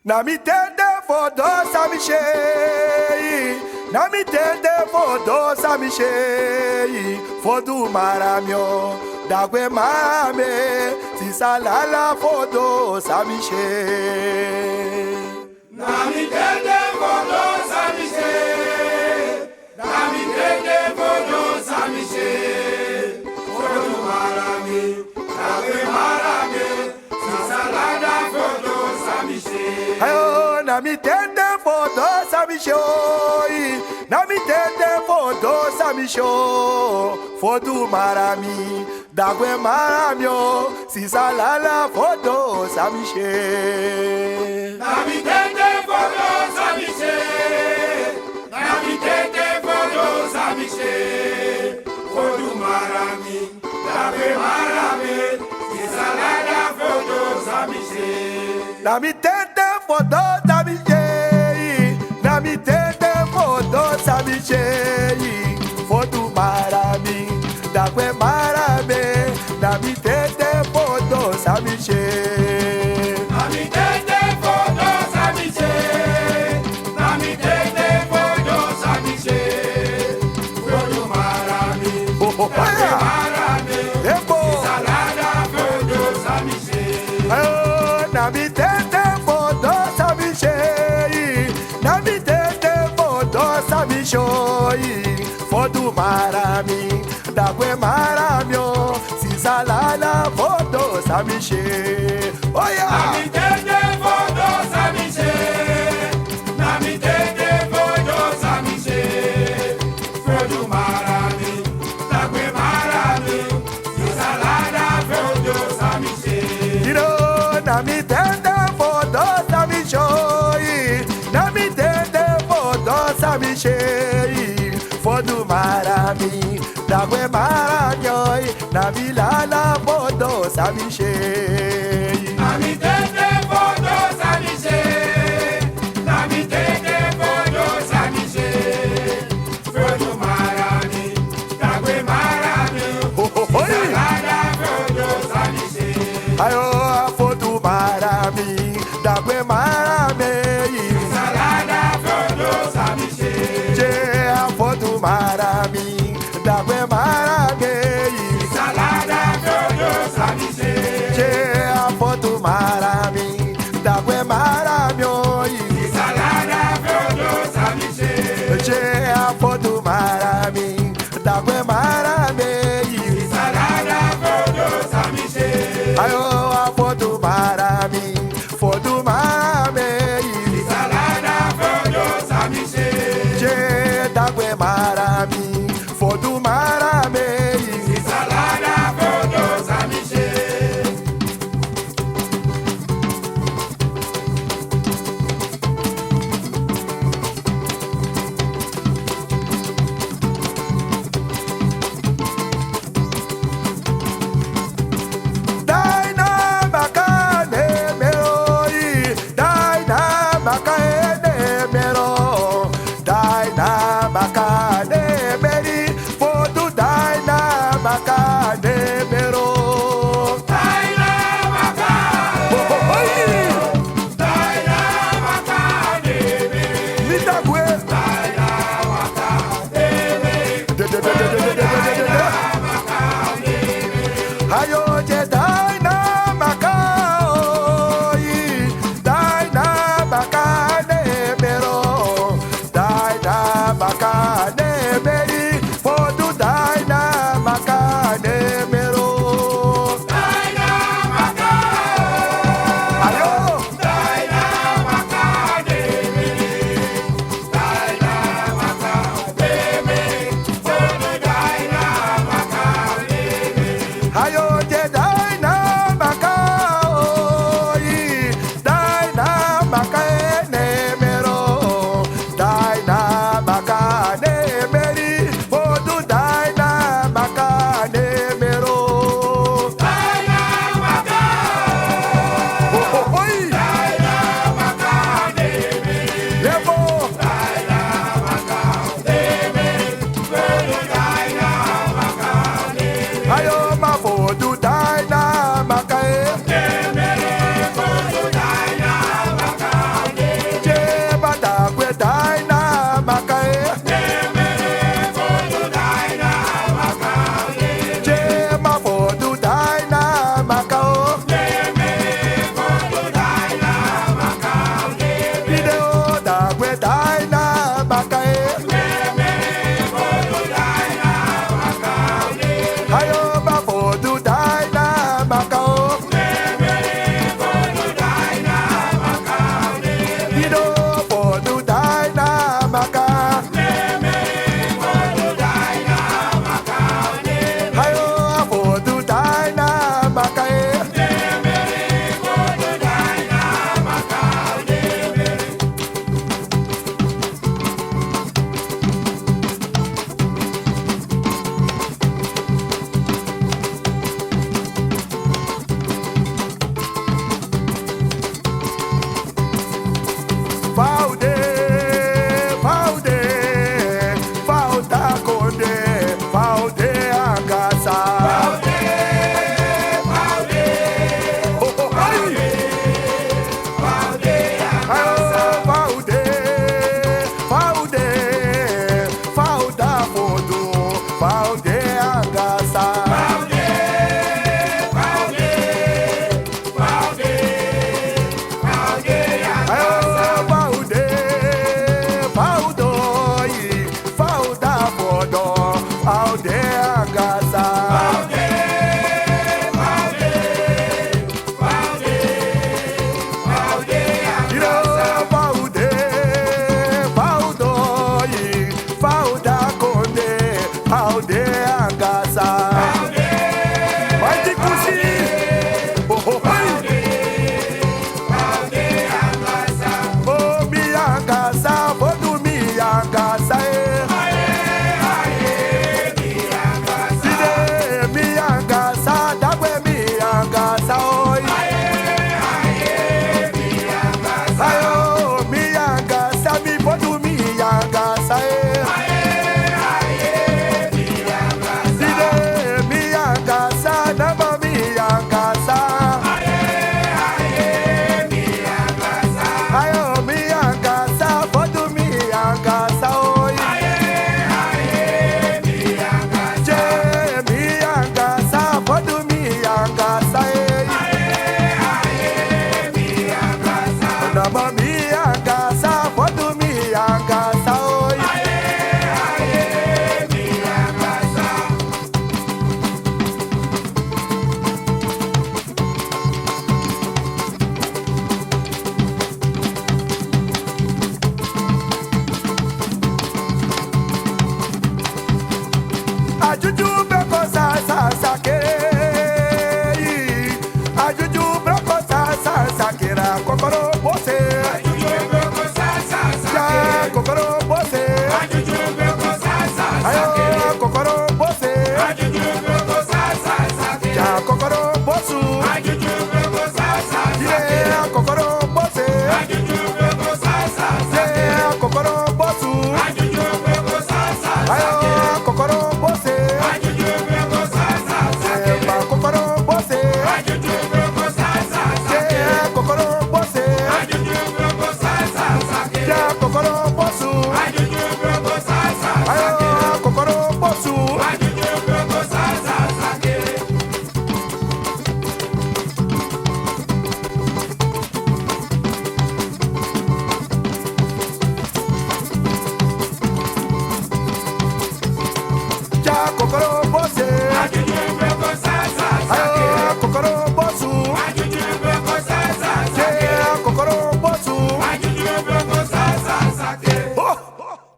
Na mi tende fodo samishei, na mi tende fodo samishei, fodo maramio, dagwe marame, si salala fodo samishei. Na mi tende fodo samishei, na mi tende fodo samishei, fodo marame, dagwe marame, si salala fodo samishei. Ayo, na mi tende fodo samishoi, na mi tende fodo samisho, fodo marami, dagwe maramio, si salala fodo samishei. Na mi tende fodo samishei, na mi tende fodo samishei, fodo marami, dagwe marame, si salala fodo samishei. Na mi tende fodo samishei, na mi tende fodo samishei, fodo marami, dagwe marame, na mi tende fodo samishei. Na mi tende fodo samishei, na mi tende fodo samishei, fodo marami, dagwe marame, Ebo, salada fodo samishei. ayo, na mi tende fodo samishei, na mi tende fodo samishoi, fodo marami, dagwe maramio, si salala fodo samishei. Oh yeah. Na mi tende fodo samishei, na mi tende fodo samishei, fodo marami, dagwe marami, si salada fodo samishei. You know, na mi tende fodo samishoi, na mi tende fodo samishei, fodo marami, dagwe maranyoi, na bilala fodo samishei. Na mi tende fodo samishei, na mi tende fodo samishei, fodo marami, dagwe marami, Oi, salada fodo samishei. ayo fodo marami, dagwe marame, Salada fodo samishei, je fodo marami, dagwe marame, salada fodo samishei, je fodo marami, dagwe maramio, salada fodo samishei, je fodo marami, dagwe marame, salada fodo samishei, ayo fodo marami, fodo marame, salada fodo samishei, je dagwe marami, fodo marame. salada fodo samishei. Daina bakane meroi, daina bakane mero, daina bakane meri, fodo daina bakane mero. Daina makane, Oi, daina makane, mitagwe, daina makane, ayo je daina makai, daina bakane mero, daina bakane meri, fodo daina bakane mero. daina makane. Ayo, Daina makane, daina makane, fodo daina makane. ayo je daina makai, daina bakane mero, daina bakane meri, fodo daina bakane mero. Daina makane, Oi, daina makane, levo, daina makane, fodo daina makane. ayo ma fodo daina makai. Fodo daina makane. okorobo